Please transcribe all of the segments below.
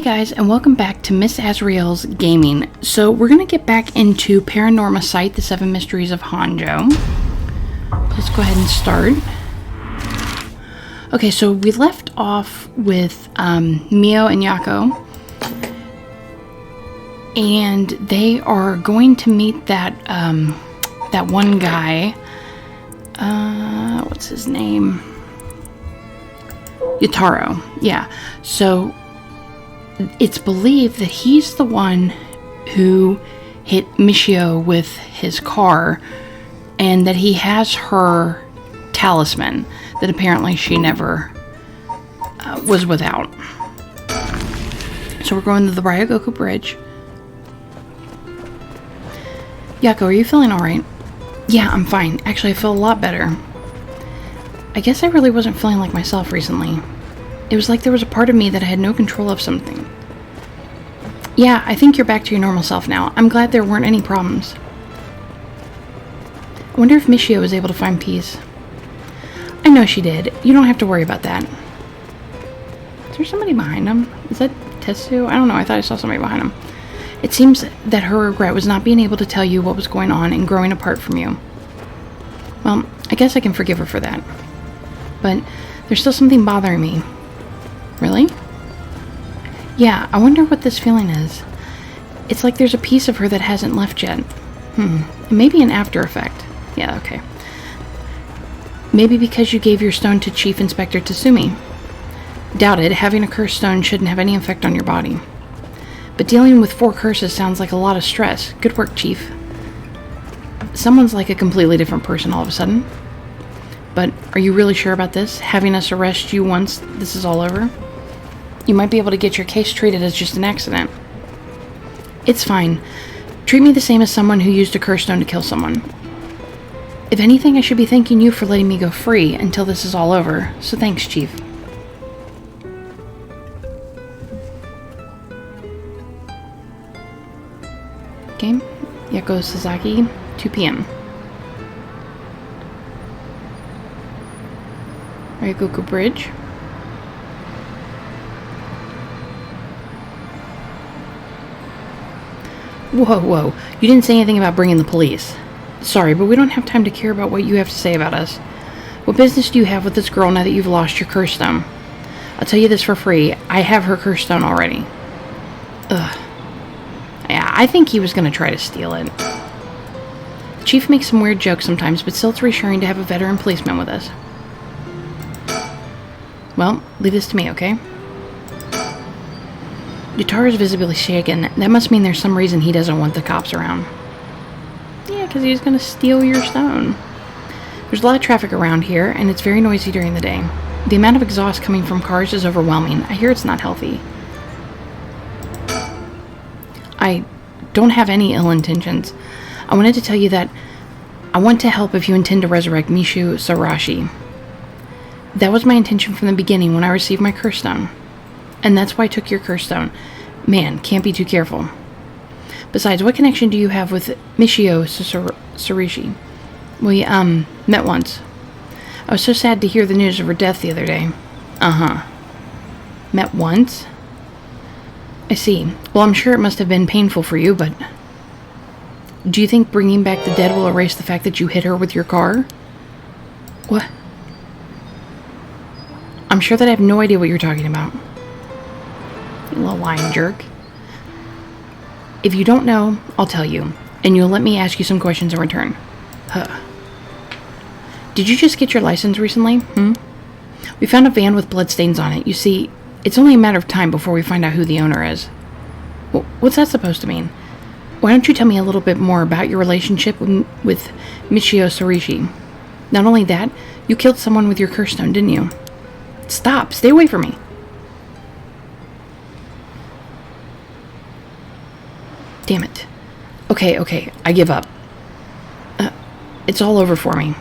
guys, and welcome back to Miss Azrael's Gaming. So we're going to get back into Paranormasight, the Seven Mysteries of Honjo. Let's go ahead and start. Okay, so we left off with Mio and Yako. And they are going to meet that one guy. What's his name? Yotaro. Yeah. So it's believed that he's the one who hit Michio with his car, and that he has her talisman that apparently she never was without. So we're going to the Ryogoku Bridge. Yako, are you feeling alright? Yeah, I'm fine. Actually, I feel a lot better. I guess I really wasn't feeling like myself recently. It was like there was a part of me that I had no control of something. Yeah, I think you're back to your normal self now. I'm glad there weren't any problems. I wonder if Michio was able to find peace. I know she did. You don't have to worry about that. Is there somebody behind him? Is that Tetsu? I don't know. I thought I saw somebody behind him. It seems that her regret was not being able to tell you what was going on and growing apart from you. Well, I guess I can forgive her for that. But there's still something bothering me. Really? Yeah, I wonder what this feeling is. It's like there's a piece of her that hasn't left yet. It may be an after effect. Yeah, okay. Maybe because you gave your stone to Chief Inspector Tatsumi. Doubt it. Having a cursed stone shouldn't have any effect on your body. But dealing with 4 curses sounds like a lot of stress. Good work, Chief. Someone's like a completely different person all of a sudden. But are you really sure about this? Having us arrest you once this is all over? You might be able to get your case treated as just an accident. It's fine. Treat me the same as someone who used a curse stone to kill someone. If anything, I should be thanking you for letting me go free until this is all over. So thanks, Chief. Okay. Yako Sasaki, 2 p.m. Ryogoku Bridge. Whoa. You didn't say anything about bringing the police. Sorry, but we don't have time to care about what you have to say about us. What business do you have with this girl now that you've lost your curse stone? I'll tell you this for free. I have her curse stone already. Ugh. Yeah, I think he was going to try to steal it. The Chief makes some weird jokes sometimes, but still it's reassuring to have a veteran policeman with us. Well, leave this to me, okay? Yotaro's visibly shaken. That must mean there's some reason he doesn't want the cops around. Yeah, because he's going to steal your stone. There's a lot of traffic around here, and it's very noisy during the day. The amount of exhaust coming from cars is overwhelming. I hear it's not healthy. I don't have any ill intentions. I wanted to tell you that I want to help if you intend to resurrect Mishu Sarashi. That was my intention from the beginning when I received my curse stone. And that's why I took your curse stone. Man, can't be too careful. Besides, what connection do you have with Michio Sarashi? We, met once. I was so sad to hear the news of her death the other day. Uh-huh. Met once? I see. Well, I'm sure it must have been painful for you, but... Do you think bringing back the dead will erase the fact that you hit her with your car? What? I'm sure that I have no idea what you're talking about. You little lying jerk. If you don't know, I'll tell you. And you'll let me ask you some questions in return. Huh. Did you just get your license recently? We found a van with bloodstains on it. You see, it's only a matter of time before we find out who the owner is. What's that supposed to mean? Why don't you tell me a little bit more about your relationship with Michio Sarashi? Not only that, you killed someone with your curse stone, didn't you? Stop! Stay away from me! Damn it. Okay, I give up. It's all over for me.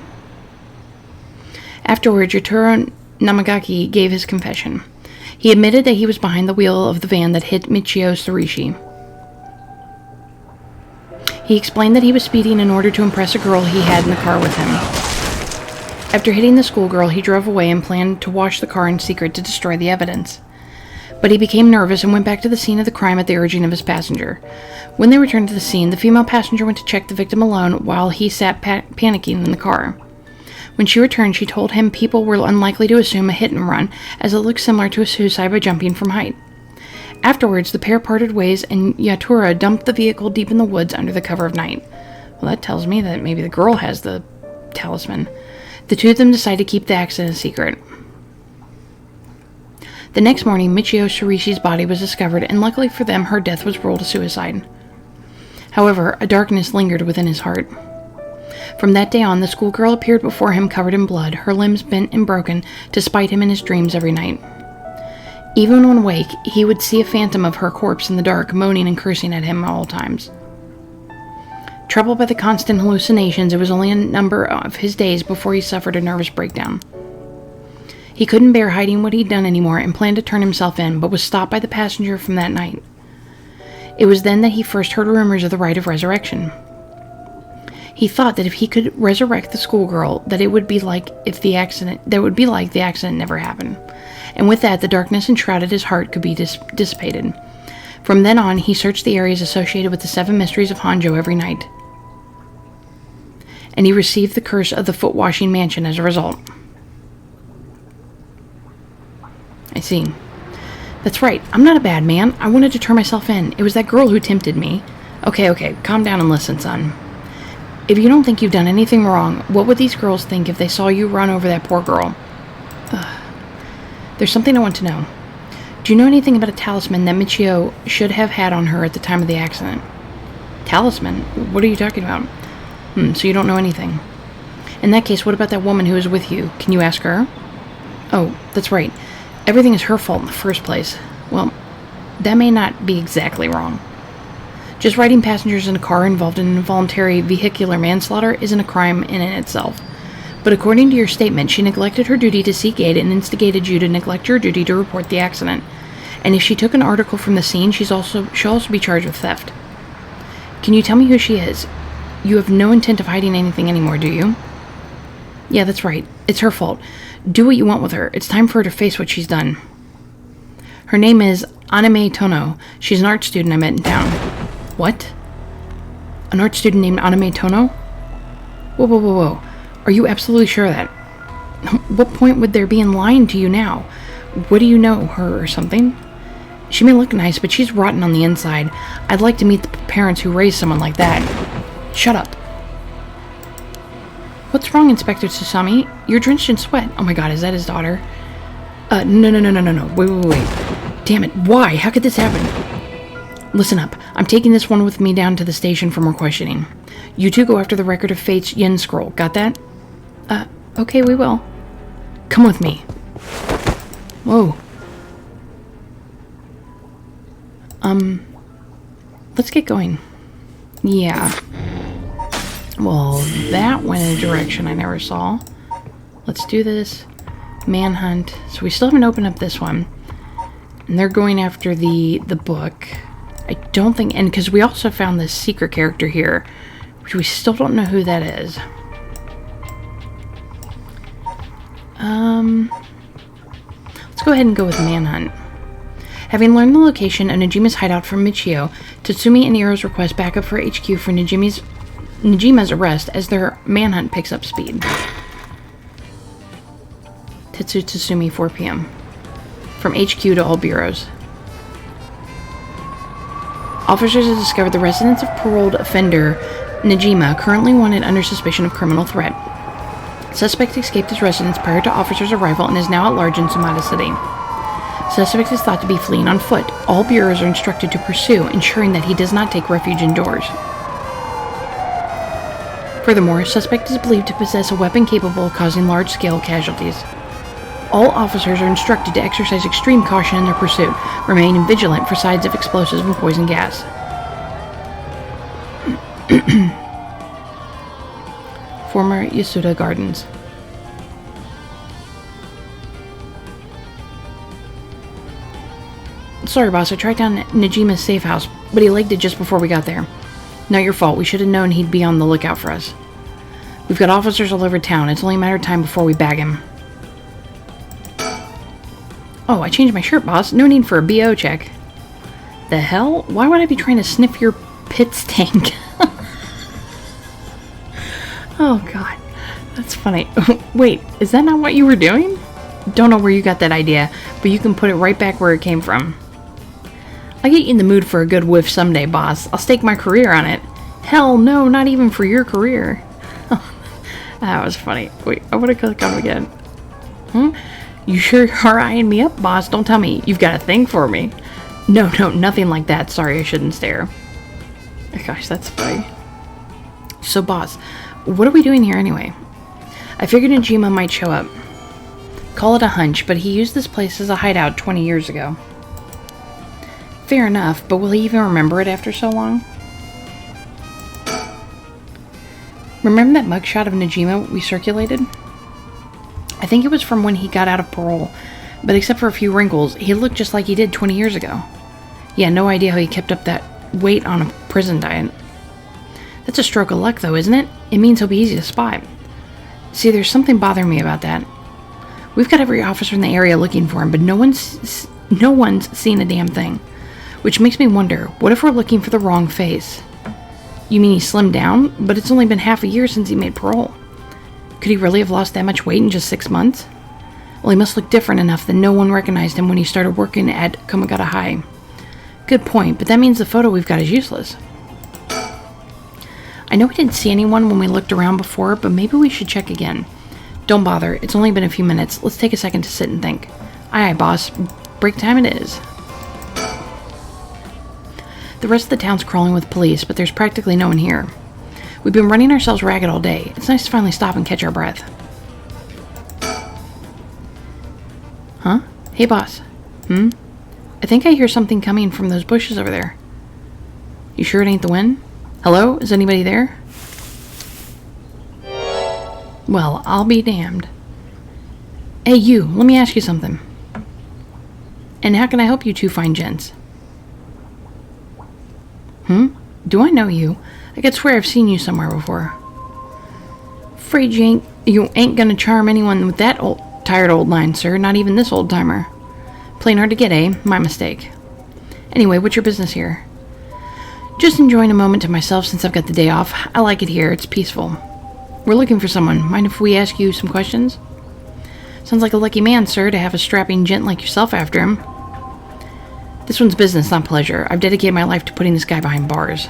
Afterwards, Yotaro Namagaki gave his confession. He admitted that he was behind the wheel of the van that hit Michio Sarashi. He explained that he was speeding in order to impress a girl he had in the car with him. After hitting the schoolgirl, he drove away and planned to wash the car in secret to destroy the evidence. but he became nervous and went back to the scene of the crime at the urging of his passenger. When they returned to the scene, the female passenger went to check the victim alone while he sat panicking in the car. When she returned, she told him people were unlikely to assume a hit and run, as it looked similar to a suicide by jumping from height. Afterwards, the pair parted ways, and Yatura dumped the vehicle deep in the woods under the cover of night. Well, that tells me that maybe the girl has the talisman. The two of them decided to keep the accident a secret. The next morning, Michio Shirishi's body was discovered, and luckily for them, her death was ruled a suicide. However, a darkness lingered within his heart. From that day on, the schoolgirl appeared before him covered in blood, her limbs bent and broken, to spite him in his dreams every night. Even when awake, he would see a phantom of her corpse in the dark, moaning and cursing at him at all times. Troubled by the constant hallucinations, it was only a number of his days before he suffered a nervous breakdown. He couldn't bear hiding what he'd done anymore and planned to turn himself in, but was stopped by the passenger from that night. It was then that he first heard rumors of the rite of resurrection. He thought that if he could resurrect the schoolgirl, that it would be like the accident never happened. And with that, the darkness enshrouded his heart could be dissipated. From then on, he searched the areas associated with the Seven Mysteries of Honjo every night. And he received the curse of the foot-washing mansion as a result. I see. That's right, I'm not a bad man. I wanted to turn myself in. It was that girl who tempted me. Okay, calm down and listen, son. If you don't think you've done anything wrong, what would these girls think if they saw you run over that poor girl? There's something I want to know. Do you know anything about a talisman that Michio should have had on her at the time of the accident? Talisman? What are you talking about? So you don't know anything. In that case, what about that woman who was with you? Can you ask her? Oh, that's right. Everything is her fault in the first place. Well, that may not be exactly wrong. Just riding passengers in a car involved in involuntary vehicular manslaughter isn't a crime in itself. But according to your statement, she neglected her duty to seek aid and instigated you to neglect your duty to report the accident. And if she took an article from the scene, she'll also be charged with theft. Can you tell me who she is? You have no intent of hiding anything anymore, do you? Yeah, that's right. It's her fault. Do what you want with her. It's time for her to face what she's done. Her name is Anime Tono. She's an art student I met in town. What? An art student named Anime Tono? Whoa. Are you absolutely sure of that? What point would there be in lying to you now? What do you know, her or something? She may look nice, but she's rotten on the inside. I'd like to meet the parents who raised someone like that. Shut up. What's wrong, Inspector Tsusami? You're drenched in sweat. Oh my god, is that his daughter? No. Wait. Damn it, why? How could this happen? Listen up. I'm taking this one with me down to the station for more questioning. You two go after the Record of Fate's Yin Scroll. Got that? Okay, we will. Come with me. Whoa. Let's get going. Yeah. Well, that went in a direction I never saw. Let's do this. Manhunt. So we still haven't opened up this one. And they're going after the book. I don't think... And because we also found this secret character here, which we still don't know who that is. Let's go ahead and go with Manhunt. Having learned the location of Nejima's hideout from Michio, Tatsumi and Iro's request backup for HQ for Nejima's arrest as their manhunt picks up speed. Tetsu Tatsumi, 4 p.m. From HQ to all bureaus. Officers have discovered the residence of paroled offender Nejima, currently wanted under suspicion of criminal threat. Suspect escaped his residence prior to officers' arrival and is now at large in Sumada City. Suspect is thought to be fleeing on foot. All bureaus are instructed to pursue, ensuring that he does not take refuge indoors. Furthermore, suspect is believed to possess a weapon capable of causing large-scale casualties. All officers are instructed to exercise extreme caution in their pursuit, remaining vigilant for signs of explosives and poison gas. Former Yasuda Gardens. Sorry, boss, I tracked down Nejima's safe house, but he legged it just before we got there. Not your fault. We should have known he'd be on the lookout for us. We've got officers all over town. It's only a matter of time before we bag him. Oh, I changed my shirt, boss. No need for a BO check. The hell? Why would I be trying to sniff your pit stink? Oh, God. That's funny. Wait, is that not what you were doing? Don't know where you got that idea, but you can put it right back where it came from. I'll get you in the mood for a good whiff someday, boss. I'll stake my career on it. Hell no, not even for your career. That was funny. Wait, I want to click on it again. You sure are eyeing me up, boss. Don't tell me you've got a thing for me. No, nothing like that. Sorry, I shouldn't stare. Gosh, that's funny. So, boss, what are we doing here anyway? I figured Najima might show up. Call it a hunch, but he used this place as a hideout 20 years ago. Fair enough, but will he even remember it after so long? Remember that mugshot of Najima we circulated? I think it was from when he got out of parole, but except for a few wrinkles, he looked just like he did 20 years ago. Yeah, no idea how he kept up that weight on a prison diet. That's a stroke of luck, though, isn't it? It means he'll be easy to spot. See, there's something bothering me about that. We've got every officer in the area looking for him, but no one's seen a damn thing. Which makes me wonder, what if we're looking for the wrong face? You mean he slimmed down? But it's only been half a year since he made parole. Could he really have lost that much weight in just 6 months? Well, he must look different enough that no one recognized him when he started working at Komagata High. Good point, but that means the photo we've got is useless. I know we didn't see anyone when we looked around before, but maybe we should check again. Don't bother, it's only been a few minutes. Let's take a second to sit and think. Aye, boss. Break time it is. The rest of the town's crawling with police, but there's practically no one here. We've been running ourselves ragged all day. It's nice to finally stop and catch our breath. Huh? Hey, boss. I think I hear something coming from those bushes over there. You sure it ain't the wind? Hello? Is anybody there? Well, I'll be damned. Hey, you. Let me ask you something. And how can I help you two fine gents? Do I know you? I could swear I've seen you somewhere before. Afraid you ain't gonna charm anyone with that tired old line, sir. Not even this old timer. Plain hard to get, eh? My mistake. Anyway, what's your business here? Just enjoying a moment to myself since I've got the day off. I like it here. It's peaceful. We're looking for someone. Mind if we ask you some questions? Sounds like a lucky man, sir, to have a strapping gent like yourself after him. This one's business, not pleasure. I've dedicated my life to putting this guy behind bars.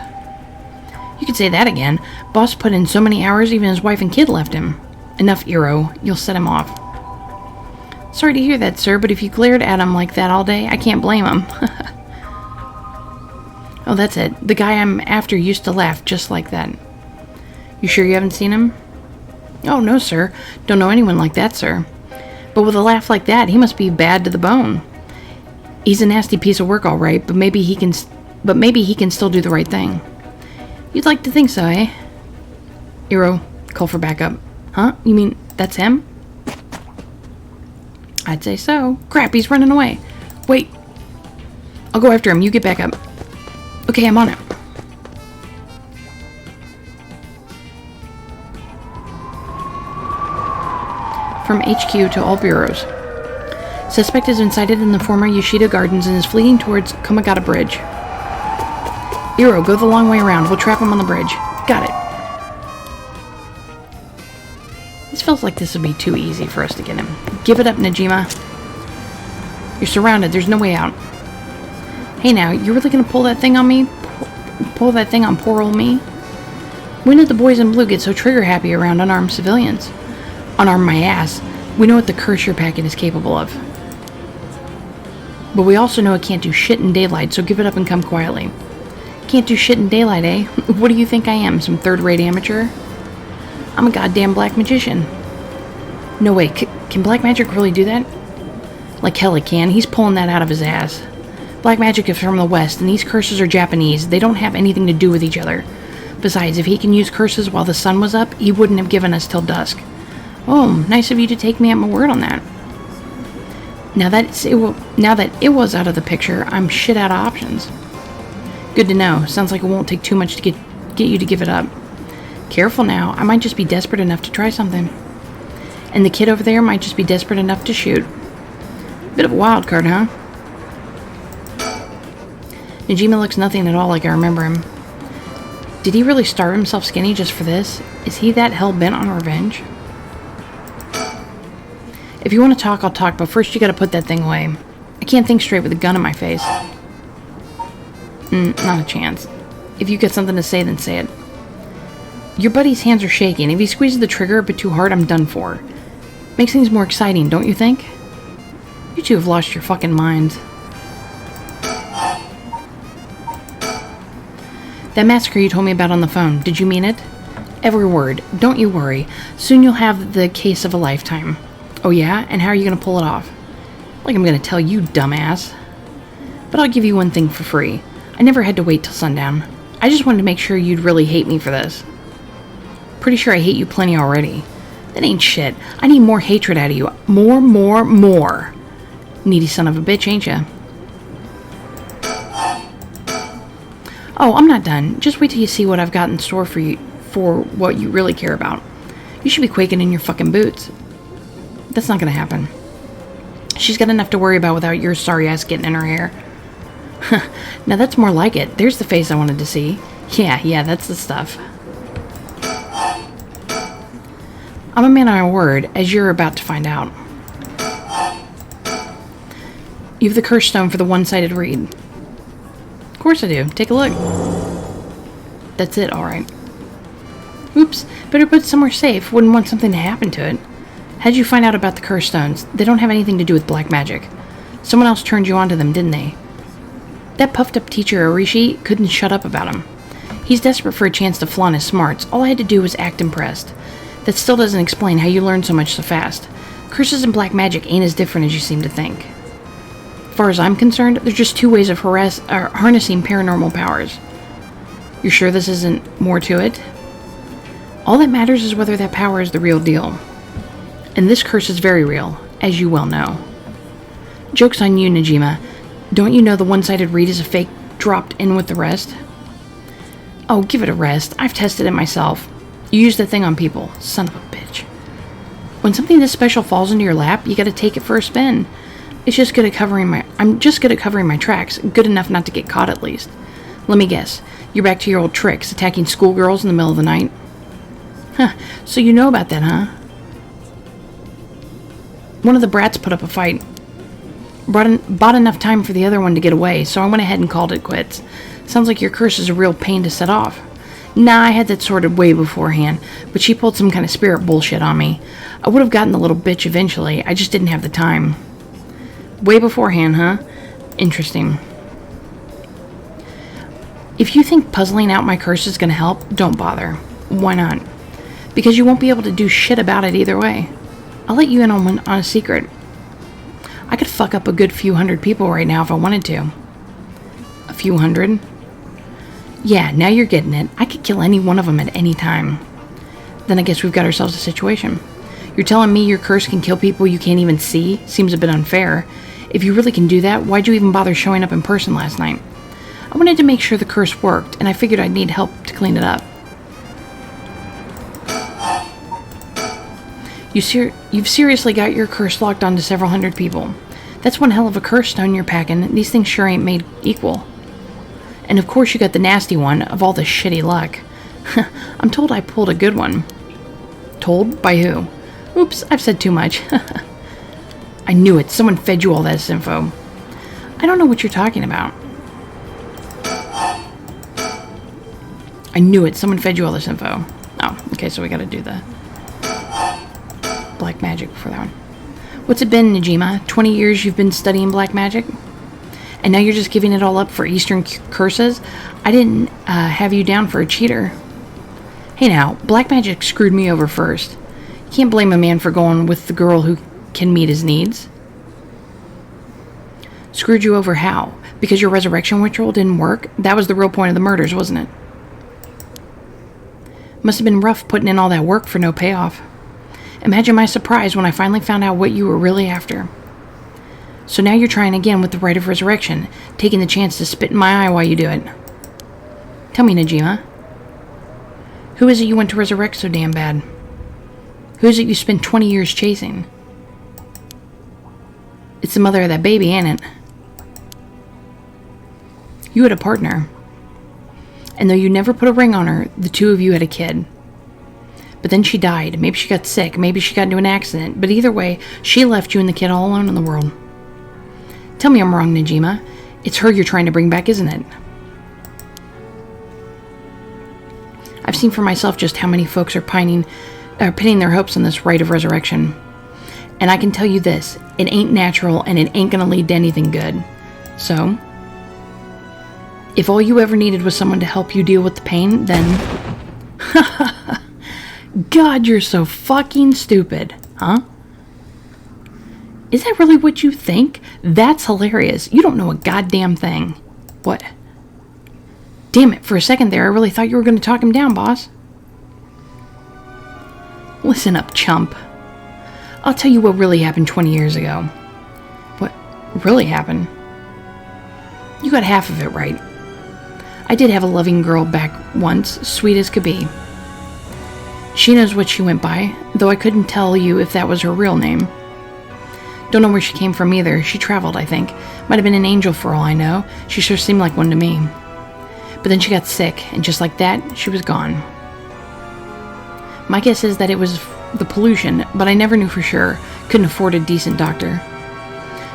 You could say that again. Boss put in so many hours, even his wife and kid left him. Enough, Iro. You'll set him off. Sorry to hear that, sir, but if you glared at him like that all day, I can't blame him. Oh, that's it. The guy I'm after used to laugh just like that. You sure you haven't seen him? Oh, no, sir. Don't know anyone like that, sir. But with a laugh like that, he must be bad to the bone. He's a nasty piece of work, all right, but maybe he can still do the right thing. You'd like to think so, eh? Iro, call for backup. Huh? You mean that's him? I'd say so. Crap, he's running away. Wait. I'll go after him. You get back up. Okay, I'm on it. From HQ to all bureaus. Suspect has been sighted in the former Yoshida Gardens and is fleeing towards Komagata Bridge. Iro, go the long way around. We'll trap him on the bridge. Got it. This feels like this would be too easy for us to get him. Give it up, Najima. You're surrounded. There's no way out. Hey now, you really gonna pull that thing on me? Pull that thing on poor old me? When did the boys in blue get so trigger happy around unarmed civilians? Unarmed my ass. We know what the Kershaw packet is capable of. But we also know it can't do shit in daylight, so give it up and come quietly. Can't do shit in daylight, eh? What do you think I am, some third-rate amateur? I'm a goddamn black magician. No way, can black magic really do that? Like hell it can, he's pulling that out of his ass. Black magic is from the West, and these curses are Japanese. They don't have anything to do with each other. Besides, if he can use curses while the sun was up, he wouldn't have given us till dusk. Oh, nice of you to take me at my word on that. Now that it was out of the picture, I'm shit out of options. Good to know. Sounds like it won't take too much to get you to give it up. Careful now. I might just be desperate enough to try something. And the kid over there might just be desperate enough to shoot. Bit of a wild card, huh? Najima looks nothing at all like I remember him. Did he really starve himself skinny just for this? Is he that hell-bent on revenge? If you want to talk, I'll talk, but first you gotta put that thing away. I can't think straight with a gun in my face. Not a chance. If you got something to say, then say it. Your buddy's hands are shaking. If he squeezes the trigger a bit too hard, I'm done for. Makes things more exciting, don't you think? You two have lost your fucking minds. That massacre you told me about on the phone, did you mean it? Every word. Don't you worry. Soon you'll have the case of a lifetime. Oh yeah? And how are you going to pull it off? Like I'm going to tell you, dumbass. But I'll give you one thing for free. I never had to wait till sundown. I just wanted to make sure you'd really hate me for this. Pretty sure I hate you plenty already. That ain't shit. I need more hatred out of you. More. Needy son of a bitch, ain't ya? Oh, I'm not done. Just wait till you see what I've got in store for you, for what you really care about. You should be quaking in your fucking boots. That's not gonna happen. She's got enough to worry about without your sorry ass getting in her hair. Now that's more like it. There's the face I wanted to see. Yeah, that's the stuff. I'm a man on my word, as you're about to find out. You have the curse stone for the one-sided read. Of course I do. Take a look. That's it, alright. Oops, better put it somewhere safe. Wouldn't want something to happen to it. How'd you find out about the curse stones? They don't have anything to do with black magic. Someone else turned you onto them, didn't they? That puffed-up teacher, Arishi, couldn't shut up about him. He's desperate for a chance to flaunt his smarts. All I had to do was act impressed. That still doesn't explain how you learned so much so fast. Curses and black magic ain't as different as you seem to think. As far as I'm concerned, there's just two ways of harnessing paranormal powers. You're sure this isn't more to it? All that matters is whether that power is the real deal. And this curse is very real, as you well know. Joke's on you, Najima. Don't you know the one-sided read is a fake dropped in with the rest? Oh, give it a rest. I've tested it myself. You use that thing on people. Son of a bitch. When something this special falls into your lap, you gotta take it for a spin. I'm just good at covering my tracks. Good enough not to get caught, at least. Let me guess. You're back to your old tricks, attacking schoolgirls in the middle of the night? Huh. So you know about that, huh? One of the brats put up a fight. Bought enough time for the other one to get away, so I went ahead and called it quits. Sounds like your curse is a real pain to set off. Nah, I had that sorted way beforehand, but she pulled some kind of spirit bullshit on me. I would have gotten the little bitch eventually, I just didn't have the time. Way beforehand, huh? Interesting. If you think puzzling out my curse is gonna help, don't bother. Why not? Because you won't be able to do shit about it either way. I'll let you in on a secret. I could fuck up a good few hundred people right now if I wanted to. A few hundred? Yeah, now you're getting it. I could kill any one of them at any time. Then I guess we've got ourselves a situation. You're telling me your curse can kill people you can't even see? Seems a bit unfair. If you really can do that, why'd you even bother showing up in person last night? I wanted to make sure the curse worked, and I figured I'd need help to clean it up. You've seriously got your curse locked onto several hundred people. That's one hell of a curse stone you're packing. These things sure ain't made equal. And of course you got the nasty one of all the shitty luck. I'm told I pulled a good one. Told? By who? Oops, I've said too much. I knew it. Someone fed you all this info. I don't know what you're talking about. I knew it. Someone fed you all this info. Oh, okay, so we gotta do the black magic for that one. What's it been, Najima? 20 years you've been studying black magic? And now you're just giving it all up for Eastern curses? I didn't have you down for a cheater. Hey now, black magic screwed me over first. You can't blame a man for going with the girl who can meet his needs. Screwed you over how? Because your resurrection ritual didn't work? That was the real point of the murders, wasn't it? Must have been rough putting in all that work for no payoff. Imagine my surprise when I finally found out what you were really after. So now you're trying again with the rite of resurrection, taking the chance to spit in my eye while you do it. Tell me, Najima. Who is it you want to resurrect so damn bad? Who is it you spent 20 years chasing? It's the mother of that baby, ain't it? You had a partner. And though you never put a ring on her, the two of you had a kid. But then she died. Maybe she got sick. Maybe she got into an accident. But either way, she left you and the kid all alone in the world. Tell me I'm wrong, Najima. It's her you're trying to bring back, isn't it? I've seen for myself just how many folks are pinning their hopes on this rite of resurrection. And I can tell you this, it ain't natural and it ain't gonna lead to anything good. So, if all you ever needed was someone to help you deal with the pain, then... God, you're so fucking stupid, huh? Is that really what you think? That's hilarious. You don't know a goddamn thing. What? Damn it, for a second there, I really thought you were going to talk him down, boss. Listen up, chump. I'll tell you what really happened 20 years ago. What really happened? You got half of it right. I did have a loving girl back once, sweet as could be. She knows what she went by, though I couldn't tell you if that was her real name. Don't know where she came from either. She traveled, I think. Might have been an angel for all I know. She sure seemed like one to me. But then she got sick, and just like that, she was gone. My guess is that it was the pollution, but I never knew for sure. Couldn't afford a decent doctor.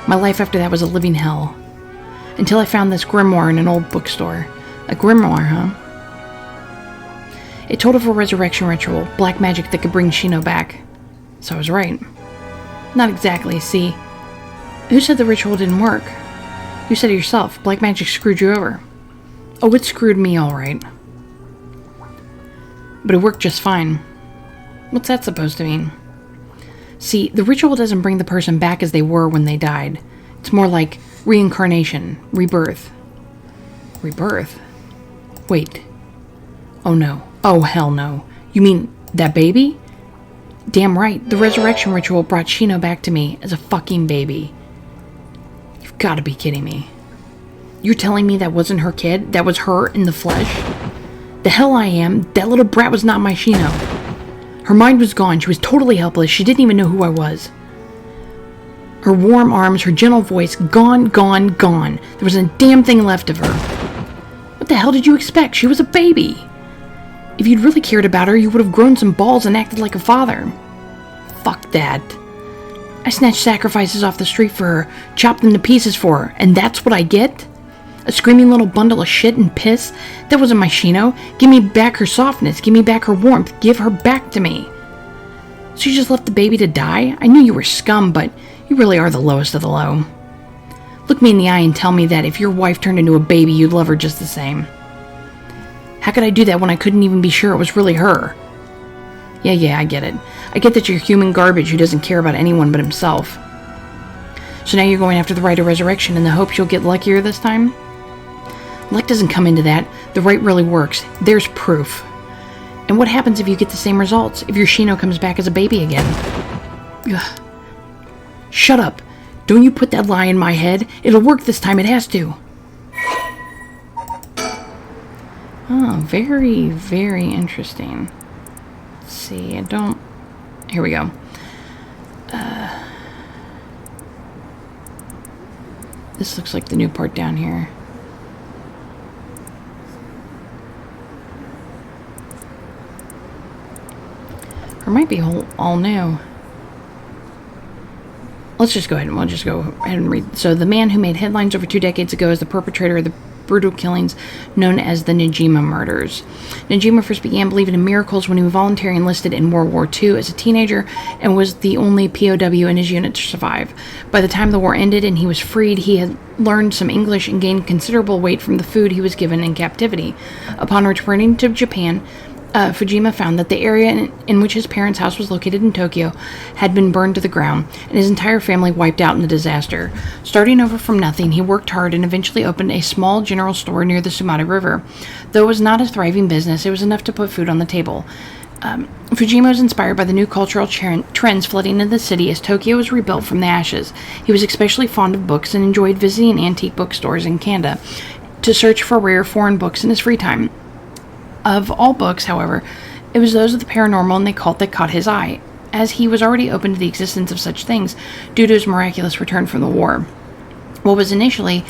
My life after that was a living hell. Until I found this grimoire in an old bookstore. A grimoire, huh? It told of a resurrection ritual, black magic that could bring Shino back. So I was right. Not exactly, see. Who said the ritual didn't work? You said it yourself. Black magic screwed you over. Oh, it screwed me all right. But it worked just fine. What's that supposed to mean? See, the ritual doesn't bring the person back as they were when they died. It's more like reincarnation, rebirth. Rebirth? Wait. Oh no. Oh hell no. You mean that baby? Damn right. The resurrection ritual brought Shino back to me as a fucking baby. You've got to be kidding me. You're telling me that wasn't her kid? That was her in the flesh? The hell I am. That little brat was not my Shino. Her mind was gone. She was totally helpless. She didn't even know who I was. Her warm arms, her gentle voice, gone, gone, gone. There wasn't a damn thing left of her. What the hell did you expect? She was a baby. If you'd really cared about her, you would have grown some balls and acted like a father. Fuck that. I snatched sacrifices off the street for her, chopped them to pieces for her, and that's what I get? A screaming little bundle of shit and piss? That wasn't my Shino. Give me back her softness. Give me back her warmth. Give her back to me. So you just left the baby to die? I knew you were scum, but you really are the lowest of the low. Look me in the eye and tell me that if your wife turned into a baby, you'd love her just the same. How could I do that when I couldn't even be sure it was really her? Yeah, I get it. I get that you're human garbage who doesn't care about anyone but himself. So now you're going after the rite of resurrection in the hopes you'll get luckier this time? Luck doesn't come into that. The rite really works. There's proof. And what happens if you get the same results? If your Shino comes back as a baby again? Ugh. Shut up. Don't you put that lie in my head. It'll work this time. It has to. Oh, very, very interesting. Let's see, here we go. This looks like the new part down here. Or might be all new. Let's just go ahead and read. So, the man who made headlines over 2 decades ago as the perpetrator of the brutal killings known as the Najima murders. Najima first began believing in miracles when he voluntarily enlisted in World War II as a teenager and was the only POW in his unit to survive. By the time the war ended and he was freed, he had learned some English and gained considerable weight from the food he was given in captivity. Upon returning to Japan, Fujima found that the area in which his parents' house was located in Tokyo had been burned to the ground, and his entire family wiped out in the disaster. Starting over from nothing, he worked hard and eventually opened a small general store near the Sumatra River. Though it was not a thriving business, it was enough to put food on the table. Fujima was inspired by the new cultural trends flooding into the city as Tokyo was rebuilt from the ashes. He was especially fond of books and enjoyed visiting antique bookstores in Kanda to search for rare foreign books in his free time. Of all books, however, it was those of the paranormal and the occult that caught his eye. as he was already open to the existence of such things due to his miraculous return from the war. What was initially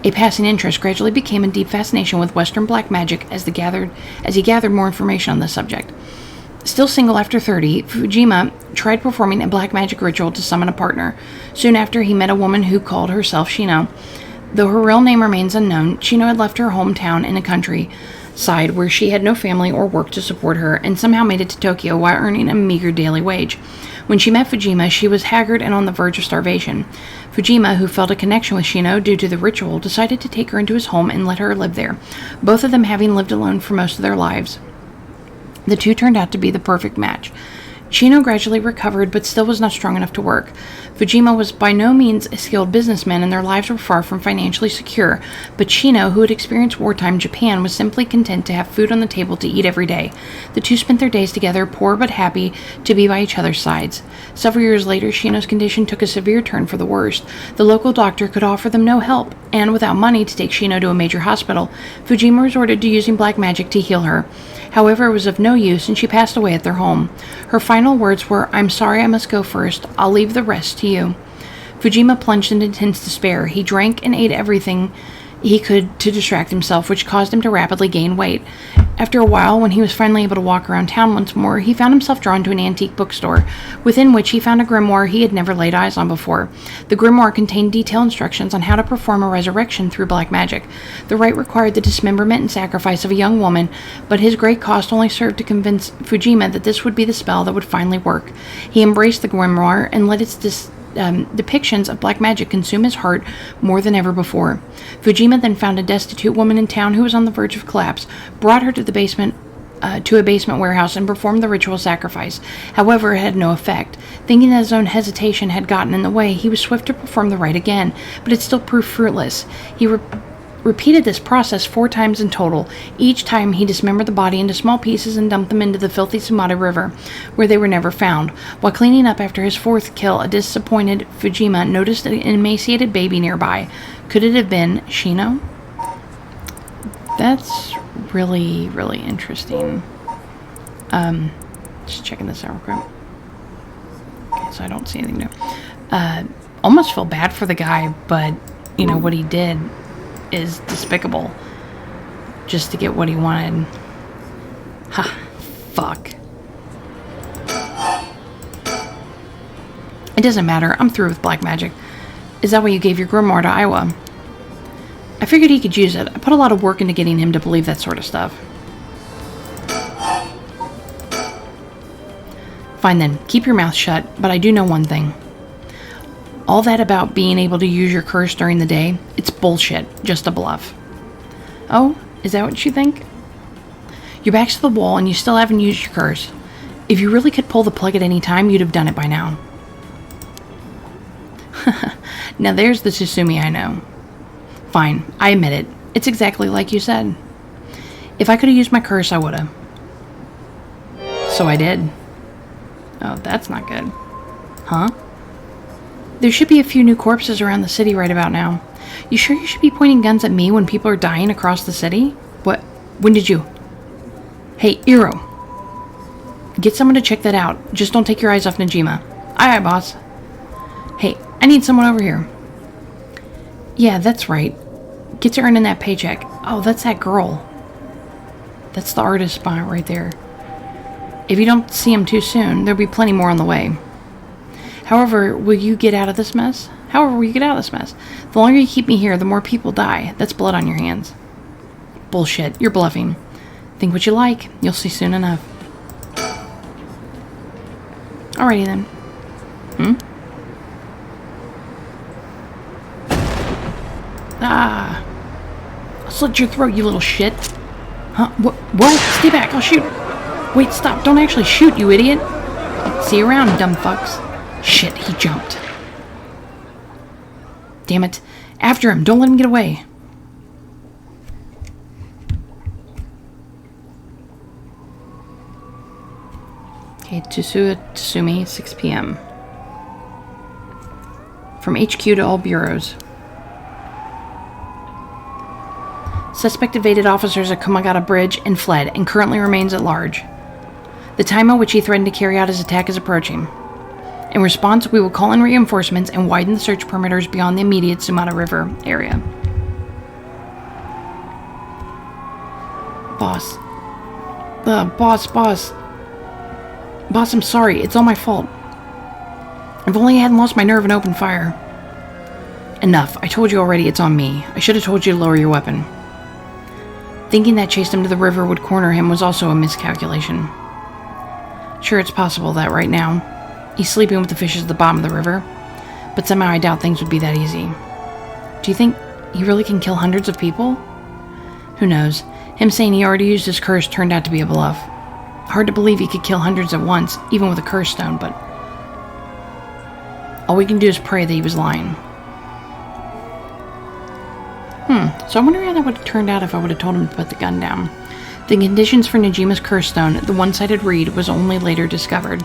a passing interest gradually became a deep fascination with Western black magic as he gathered more information on the subject. Still single after 30, Fujima tried performing a black magic ritual to summon a partner. Soon after, he met a woman who called herself Shino. Though her real name remains unknown, Shino had left her hometown in a countryside where she had no family or work to support her, and somehow made it to Tokyo while earning a meager daily wage. When she met Fujima, she was haggard and on the verge of starvation. Fujima, who felt a connection with Shino due to the ritual, decided to take her into his home and let her live there, both of them having lived alone for most of their lives. The two turned out to be the perfect match. Shino gradually recovered, but still was not strong enough to work. Fujima was by no means a skilled businessman, and their lives were far from financially secure, but Shino, who had experienced wartime Japan, was simply content to have food on the table to eat every day. The two spent their days together, poor but happy to be by each other's sides. Several years later, Shino's condition took a severe turn for the worst. The local doctor could offer them no help, and without money to take Shino to a major hospital, Fujima resorted to using black magic to heal her. However, it was of no use, and she passed away at their home. Her final words were, "I'm sorry I must go first. I'll leave the rest to you." Fujima plunged into intense despair. He drank and ate everything he could to distract himself, which caused him to rapidly gain weight. After a while, when he was finally able to walk around town once more, he found himself drawn to an antique bookstore, within which he found a grimoire he had never laid eyes on before. The grimoire contained detailed instructions on how to perform a resurrection through black magic. The rite required the dismemberment and sacrifice of a young woman, but his great cost only served to convince Fujima that this would be the spell that would finally work. He embraced the grimoire and let its depictions of black magic consume his heart more than ever before. Fujima then found a destitute woman in town who was on the verge of collapse, brought her to a basement warehouse, and performed the ritual sacrifice. However, it had no effect. Thinking that his own hesitation had gotten in the way, he was swift to perform the rite again, but it still proved fruitless. He repeated this process 4 times in total. Each time he dismembered the body into small pieces and dumped them into the filthy Sumata River, where they were never found. While cleaning up after his 4th kill, a disappointed Fujima noticed an emaciated baby nearby. Could it have been Shino? That's really, really interesting. Just checking this out real quick. Okay, so I don't see anything new. Almost feel bad for the guy, but, what he did is despicable just to get what he wanted. Ha, fuck. It doesn't matter. I'm through with black magic. Is that why you gave your grimoire to Iowa? I figured he could use it. I put a lot of work into getting him to believe that sort of stuff. Fine then, keep your mouth shut, but I do know one thing. All that about being able to use your curse during the day, it's bullshit, just a bluff. Oh, is that what you think? Your back's to the wall and you still haven't used your curse. If you really could pull the plug at any time, you'd have done it by now. Now there's the Tsusumi I know. Fine, I admit it. It's exactly like you said. If I could have used my curse, I would have. So I did. Oh, that's not good. Huh? There should be a few new corpses around the city right about now. You sure you should be pointing guns at me when people are dying across the city? What? When did you? Hey, Iro. Get someone to check that out. Just don't take your eyes off Najima. Aye, aye, boss. Hey, I need someone over here. Yeah, that's right. Get to earning that paycheck. Oh, that's that girl. That's the artist spot right there. If you don't see him too soon, there'll be plenty more on the way. However, will you get out of this mess? The longer you keep me here, the more people die. That's blood on your hands. Bullshit. You're bluffing. Think what you like. You'll see soon enough. Alrighty then. Ah. I'll slit your throat, you little shit. Huh? What? Stay back. I'll shoot. Wait, stop. Don't actually shoot, you idiot. See you around, dumb fucks. Shit, he jumped. Damn it. After him. Don't let him get away. Okay, Tsumi, 6 p.m. From HQ to all bureaus. Suspect evaded officers at Komagata Bridge and fled, and currently remains at large. The time at which he threatened to carry out his attack is approaching. In response, we will call in reinforcements and widen the search perimeters beyond the immediate Sumata River area. Boss. Boss, I'm sorry. It's all my fault. If only I hadn't lost my nerve and opened fire. Enough. I told you already it's on me. I should have told you to lower your weapon. Thinking that chased him to the river would corner him was also a miscalculation. Sure, it's possible that right now he's sleeping with the fishes at the bottom of the river, but somehow I doubt things would be that easy. Do you think he really can kill hundreds of people? Who knows? Him saying he already used his curse turned out to be a bluff. Hard to believe he could kill hundreds at once, even with a curse stone, but all we can do is pray that he was lying. So I wonder how that would have turned out if I would have told him to put the gun down. The conditions for Nejima's curse stone, the one-sided reed, was only later discovered.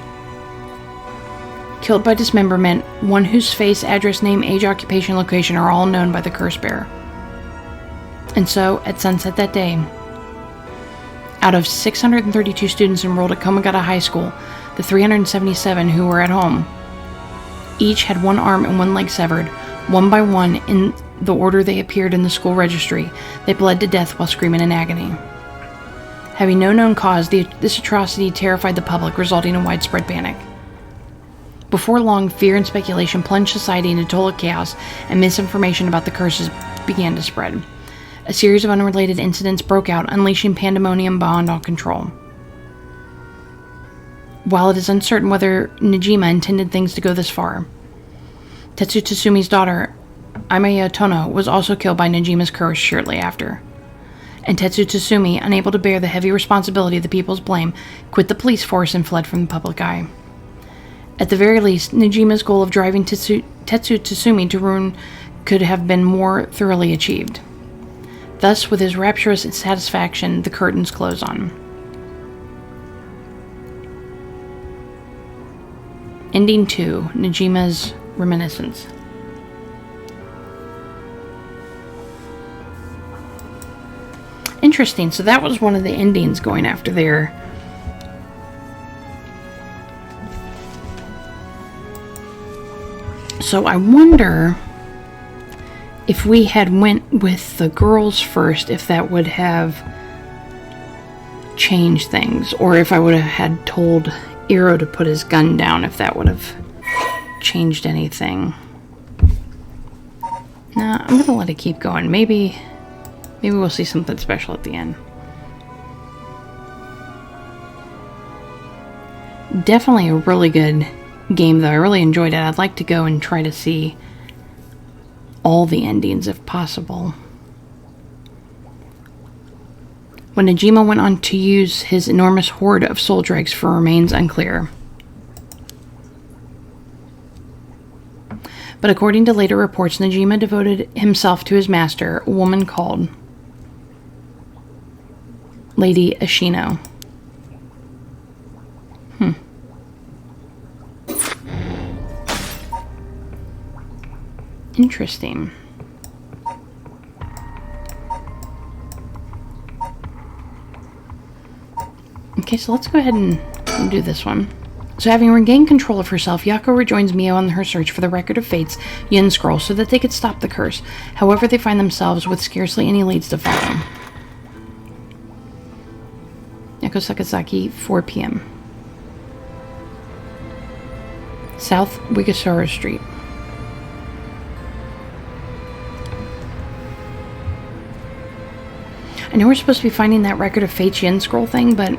Killed by dismemberment, one whose face, address, name, age, occupation, location are all known by the curse bearer. And so, at sunset that day, out of 632 students enrolled at Komagata High School, the 377 who were at home, each had one arm and one leg severed, one by one in the order they appeared in the school registry. They bled to death while screaming in agony. Having no known cause, this atrocity terrified the public, resulting in widespread panic. Before long, fear and speculation plunged society into total chaos, and misinformation about the curses began to spread. A series of unrelated incidents broke out, unleashing pandemonium beyond all control. While it is uncertain whether Nejima intended things to go this far, Tetsu Tsumi's daughter, Amaya Tono, was also killed by Nejima's curse shortly after. And Tetsu Tsumi, unable to bear the heavy responsibility of the people's blame, quit the police force and fled from the public eye. At the very least, Nejima's goal of driving Tetsu Tsumi to ruin could have been more thoroughly achieved. Thus, with his rapturous satisfaction, the curtains close on him. Ending 2, Nejima's Reminiscence. Interesting, so that was one of the endings going after there. So I wonder if we had went with the girls first, if that would have changed things, or if I would have had told Iro to put his gun down, if that would have changed anything. Nah, I'm gonna let it keep going. Maybe we'll see something special at the end. Definitely a really good game, though. I really enjoyed it. I'd like to go and try to see all the endings if possible. When Nejima went on to use his enormous hoard of soul dregs for remains unclear. But according to later reports, Nejima devoted himself to his master, a woman called Lady Ashino. Interesting. Okay, so let's go ahead and do this one. So having regained control of herself, Yako rejoins Mio on her search for the Record of Fate's Yin Scroll so that they could stop the curse. However, they find themselves with scarcely any leads to follow. Yako Sakazaki, 4 p.m. South Wigasoro Street. I know we're supposed to be finding that Record of Fate's Yin Scroll thing, but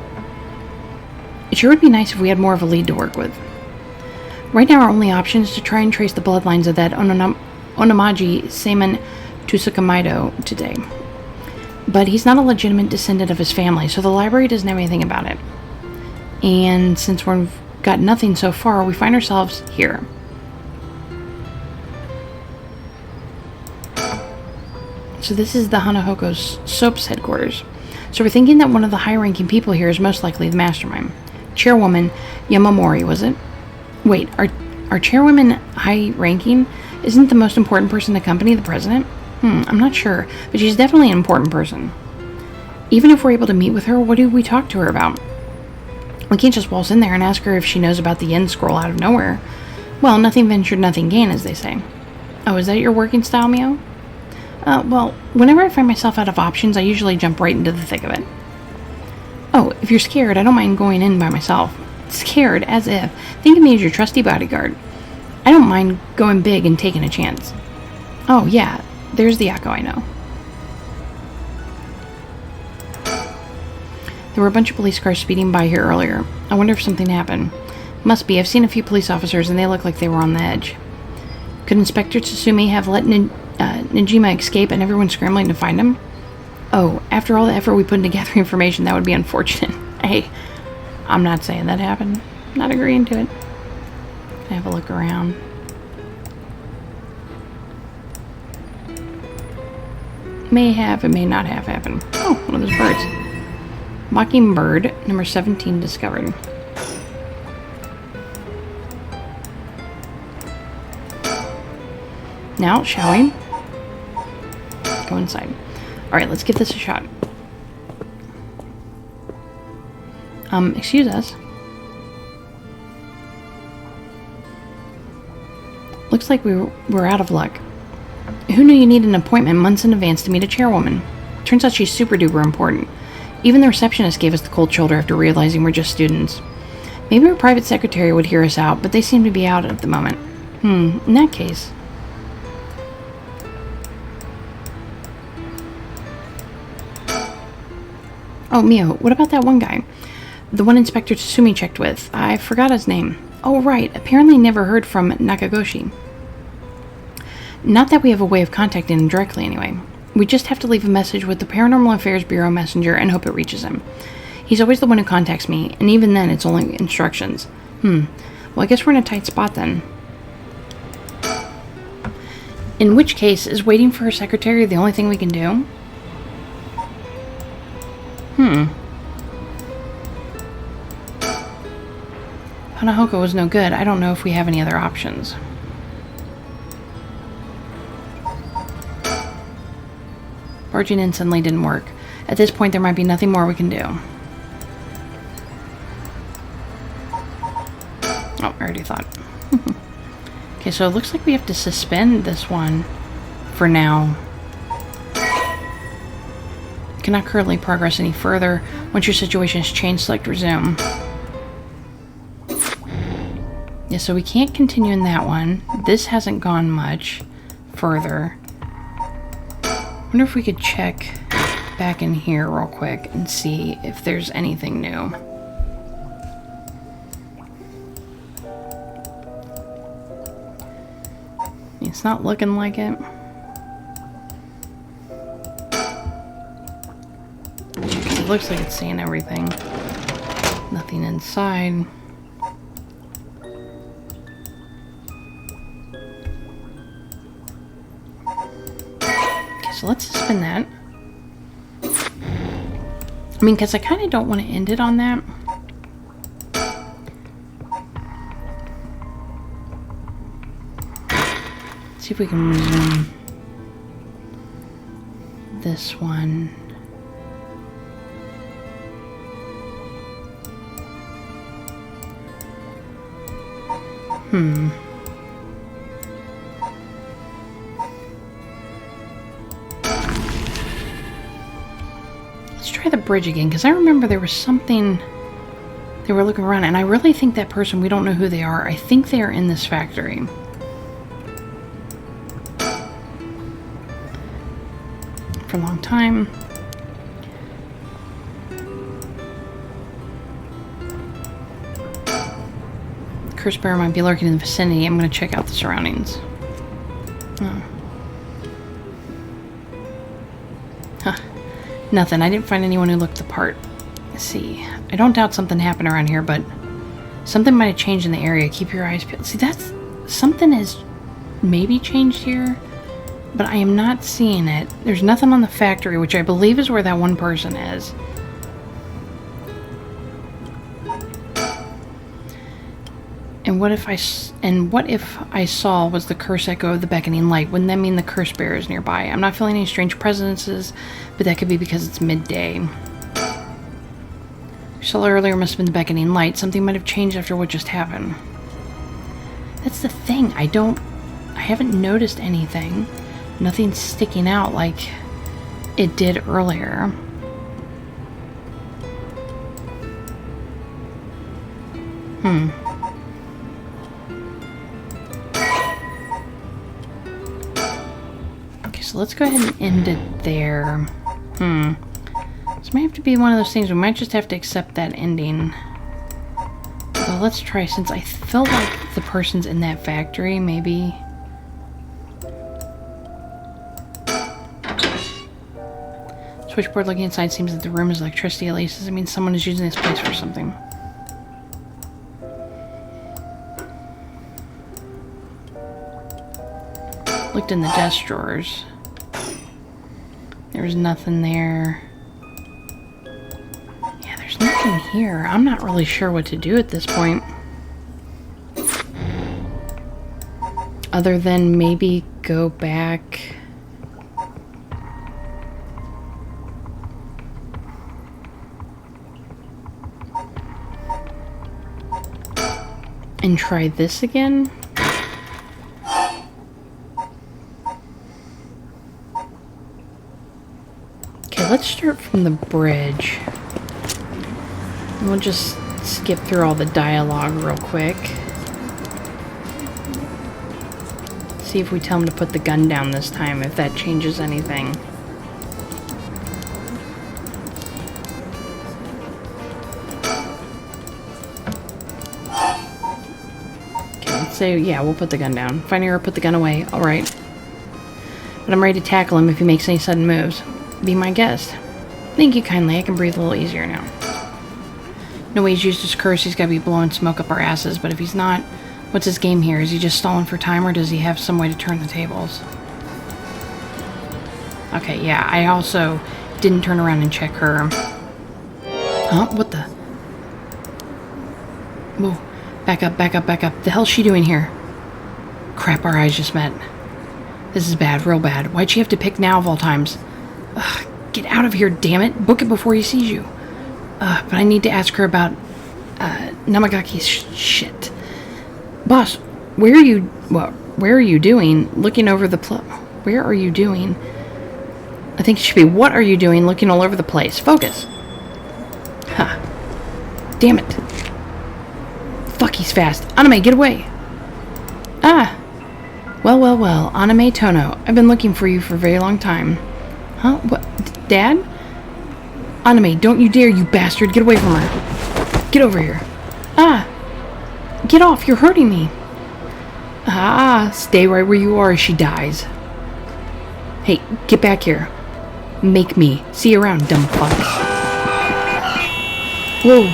it sure would be nice if we had more of a lead to work with. Right now our only option is to try and trace the bloodlines of that Onamaji Seiman Tsukamaido today. But he's not a legitimate descendant of his family, so the library doesn't have anything about it. And since we've got nothing so far, we find ourselves here. So this is the Hanahoko's Soap's headquarters. So we're thinking that one of the high-ranking people here is most likely the mastermind. Chairwoman Yamamori, was it? Wait, are chairwomen high-ranking? Isn't the most important person in the company the president? I'm not sure, but she's definitely an important person. Even if we're able to meet with her, what do we talk to her about? We can't just waltz in there and ask her if she knows about the end scroll out of nowhere. Well, nothing ventured, nothing gained, as they say. Oh, is that your working style, Mio? Well, whenever I find myself out of options, I usually jump right into the thick of it. Oh, if you're scared, I don't mind going in by myself. Scared, as if. Think of me as your trusty bodyguard. I don't mind going big and taking a chance. Oh, yeah, there's the echo I know. There were a bunch of police cars speeding by here earlier. I wonder if something happened. Must be. I've seen a few police officers and they look like they were on the edge. Could Inspector Tsutsumi have let Najima escape and everyone scrambling to find him? Oh, after all the effort we put into gathering information, that would be unfortunate. Hey, I'm not saying that happened. Not agreeing to it. Can I have a look around? May have, it may not have happened. Oh, one of those birds. Mockingbird, number 17 discovered. Now, shall we? Go inside. Alright, let's give this a shot. Excuse us. Looks like we're out of luck. Who knew you needed an appointment months in advance to meet a chairwoman? Turns out she's super duper important. Even the receptionist gave us the cold shoulder after realizing we're just students. Maybe our private secretary would hear us out, but they seem to be out at the moment. In that case... Oh, Mio, what about that one guy? The one Inspector Tsutsumi checked with. I forgot his name. Oh, right. Apparently never heard from Nakagoshi. Not that we have a way of contacting him directly, anyway. We just have to leave a message with the Paranormal Affairs Bureau messenger and hope it reaches him. He's always the one who contacts me, and even then it's only instructions. Well, I guess we're in a tight spot then. In which case, is waiting for her secretary the only thing we can do? Hanahoko was no good. I don't know if we have any other options. Barging in suddenly didn't work. At this point, there might be nothing more we can do. Oh, I already thought. Okay, so it looks like we have to suspend this one for now. Cannot currently progress any further. Once your situation has changed, select resume. Yeah, so we can't continue in that one. This hasn't gone much further. Wonder if we could check back in here real quick and see if there's anything new. It's not looking like it. It looks like it's seeing everything. Nothing inside. Okay, so let's suspend that. I mean, because I kind of don't want to end it on that. See if we can resume this one. Let's try the bridge again, because I remember there was something they were looking around, and I really think that person, we don't know who they are. I think they are in this factory. For a long time. Curse bear might be lurking in the vicinity. I'm going to check out the surroundings. Oh. Huh. Nothing. I didn't find anyone who looked the part. Let's see. I don't doubt something happened around here, but something might have changed in the area. Keep your eyes peeled. See, that's... something has maybe changed here, but I am not seeing it. There's nothing on the factory, which I believe is where that one person is. And what if I saw was the curse echo of the beckoning light? Wouldn't that mean the curse bearer is nearby? I'm not feeling any strange presences, but that could be because it's midday. saw earlier must have been the beckoning light. Something might have changed after what just happened. That's the thing. I haven't noticed anything. Nothing's sticking out like it did earlier. Okay, so let's go ahead and end it there. This might have to be one of those things. We might just have to accept that ending. Well, let's try, since I felt like the person's in that factory, maybe. Switchboard looking inside seems that the room is electricity, at least. Does it mean someone is using this place for something? Looked in the desk drawers. There was nothing there. Yeah, there's nothing here. I'm not really sure what to do at this point. Other than maybe go back. And try this again. Okay, let's start from the bridge. And we'll just skip through all the dialogue real quick. See if we tell him to put the gun down this time, if that changes anything. Okay, let's say, yeah, we'll put the gun down. Find her, put the gun away. Alright. But I'm ready to tackle him if he makes any sudden moves. Be my guest. Thank you kindly. I can breathe a little easier now. No way he's used his curse. He's got to be blowing smoke up our asses. But if he's not, what's his game here? Is he just stalling for time, or does he have some way to turn the tables? Okay, yeah. I also didn't turn around and check her. Huh? What the? Whoa. Back up, back up, back up. The hell's she doing here? Crap, our eyes just met. This is bad, real bad. Why'd she have to pick now of all times? Ugh, get out of here, damn it. Book it before he sees you. But I need to ask her about, Namagaki's shit. Boss, where are you doing looking over the where are you doing? I think it should be, what are you doing looking all over the place? Focus. Huh. Damn it. Fuck, he's fast. Anime, get away. Ah. Well, well, well. Anime Tono. I've been looking for you for a very long time. Huh? What? Dad? Anime, don't you dare, you bastard. Get away from her. Get over here. Ah. Get off. You're hurting me. Ah. Stay right where you are as she dies. Hey, get back here. Make me. See you around, dumb fuck. Whoa.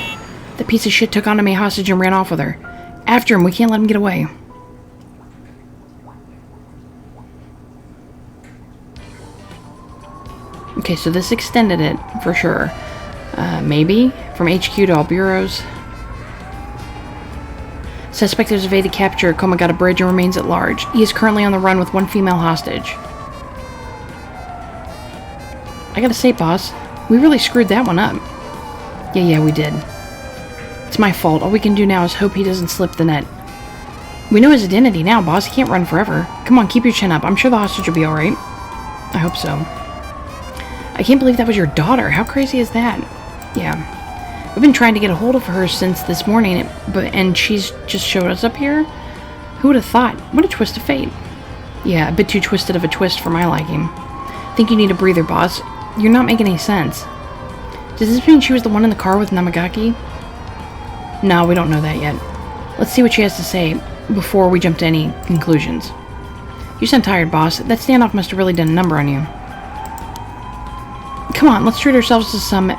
That piece of shit took Anime hostage and ran off with her. After him. We can't let him get away. Okay, so this extended it, for sure. Maybe. From HQ to all bureaus. Suspect has evaded capture at Komagata Bridge and remains at large. He is currently on the run with one female hostage. I gotta say, boss, we really screwed that one up. Yeah, we did. It's my fault. All we can do now is hope he doesn't slip the net. We know his identity now, boss. He can't run forever. Come on, keep your chin up. I'm sure the hostage will be alright. I hope so. I can't believe that was your daughter. How crazy is that? Yeah. We've been trying to get a hold of her since this morning, and she's just showed us up here? Who would have thought? What a twist of fate. Yeah, a bit too twisted of a twist for my liking. Think you need a breather, boss. You're not making any sense. Does this mean she was the one in the car with Namagaki? No, we don't know that yet. Let's see what she has to say before we jump to any conclusions. You sound tired, boss. That standoff must have really done a number on you. Come on, let's treat ourselves to some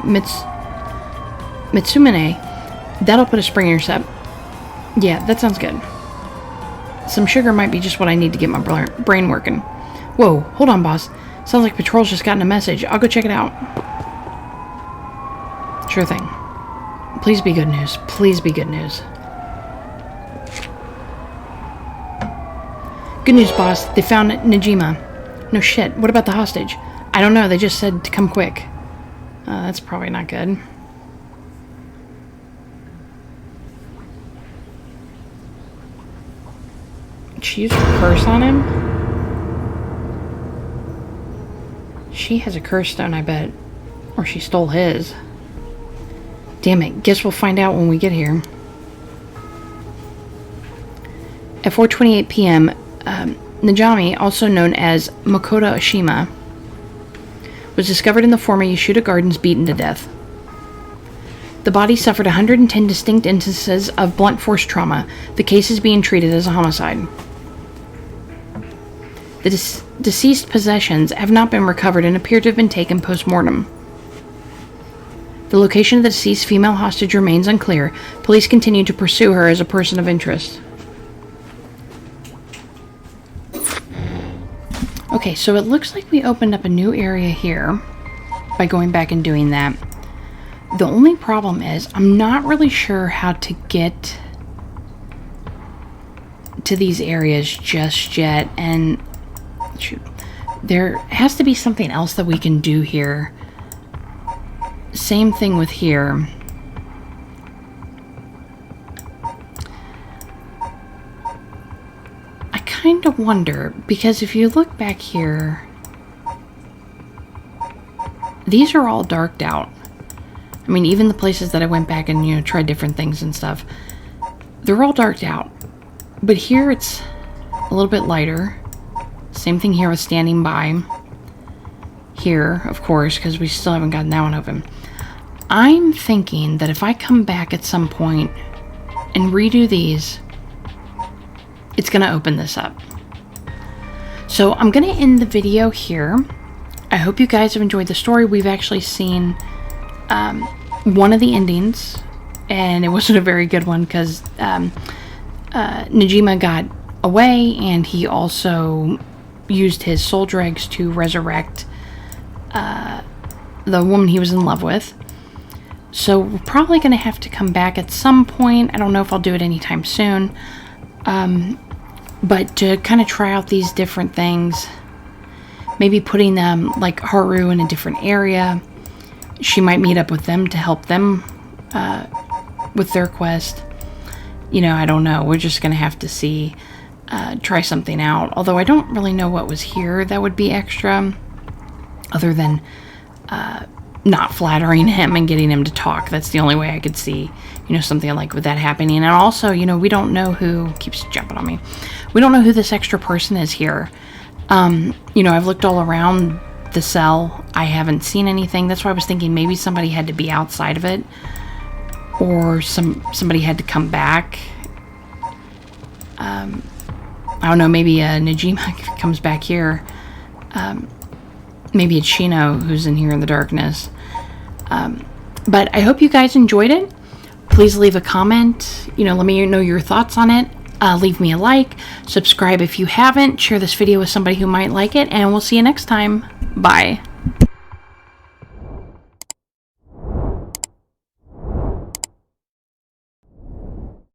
Mitsumine. That'll put a spring in your step. Yeah, that sounds good. Some sugar might be just what I need to get my brain working. Whoa, hold on, boss. Sounds like Patrol's just gotten a message. I'll go check it out. Sure thing. Please be good news. Please be good news. Good news, boss. They found Najima. No shit. What about the hostage? I don't know. They just said to come quick. That's probably not good. she used a curse on him? She has a curse stone, I bet. Or she stole his. Damn it. Guess we'll find out when we get here. At 4:28 p.m., Najami, also known as Makoto Oshima, was discovered in the former Yashuda Gardens, beaten to death. The body suffered 110 distinct instances of blunt force trauma. The case is being treated as a homicide. The deceased possessions have not been recovered and appear to have been taken post-mortem. The location of the deceased female hostage remains unclear. Police continue to pursue her as a person of interest. Okay, so it looks like we opened up a new area here by going back and doing that. The only problem is I'm not really sure how to get to these areas just yet, and shoot, there has to be something else that we can do here. Same thing with here. I kind of wonder, because if you look back here, these are all darked out. I mean, even the places that I went back and, you know, tried different things and stuff, they're all darked out. But here it's a little bit lighter. Same thing here with standing by. Here, of course, because we still haven't gotten that one open. I'm thinking that if I come back at some point and redo these, it's going to open this up. So I'm going to end the video here. I hope you guys have enjoyed the story. We've actually seen one of the endings, and it wasn't a very good one because Najima got away, and he also used his soul dregs to resurrect the woman he was in love with. So we're probably going to have to come back at some point. I don't know if I'll do it anytime soon. But to kind of try out these different things, maybe putting them, like Haru, in a different area. She might meet up with them to help them with their quest. You know, I don't know. We're just going to have to see, try something out. Although I don't really know what was here that would be extra, other than not flattering him and getting him to talk. That's the only way I could see, you know, something like with that happening. And also, you know, we don't know who keeps jumping on me. We don't know who this extra person is here. You know, I've looked all around the cell. I haven't seen anything. That's why I was thinking maybe somebody had to be outside of it, or somebody had to come back. I don't know, maybe Najima comes back here. Maybe it's Shino who's in here in the darkness. But I hope you guys enjoyed it. Please leave a comment. You know, let me know your thoughts on it. Leave me a like. Subscribe if you haven't. Share this video with somebody who might like it. And we'll see you next time. Bye.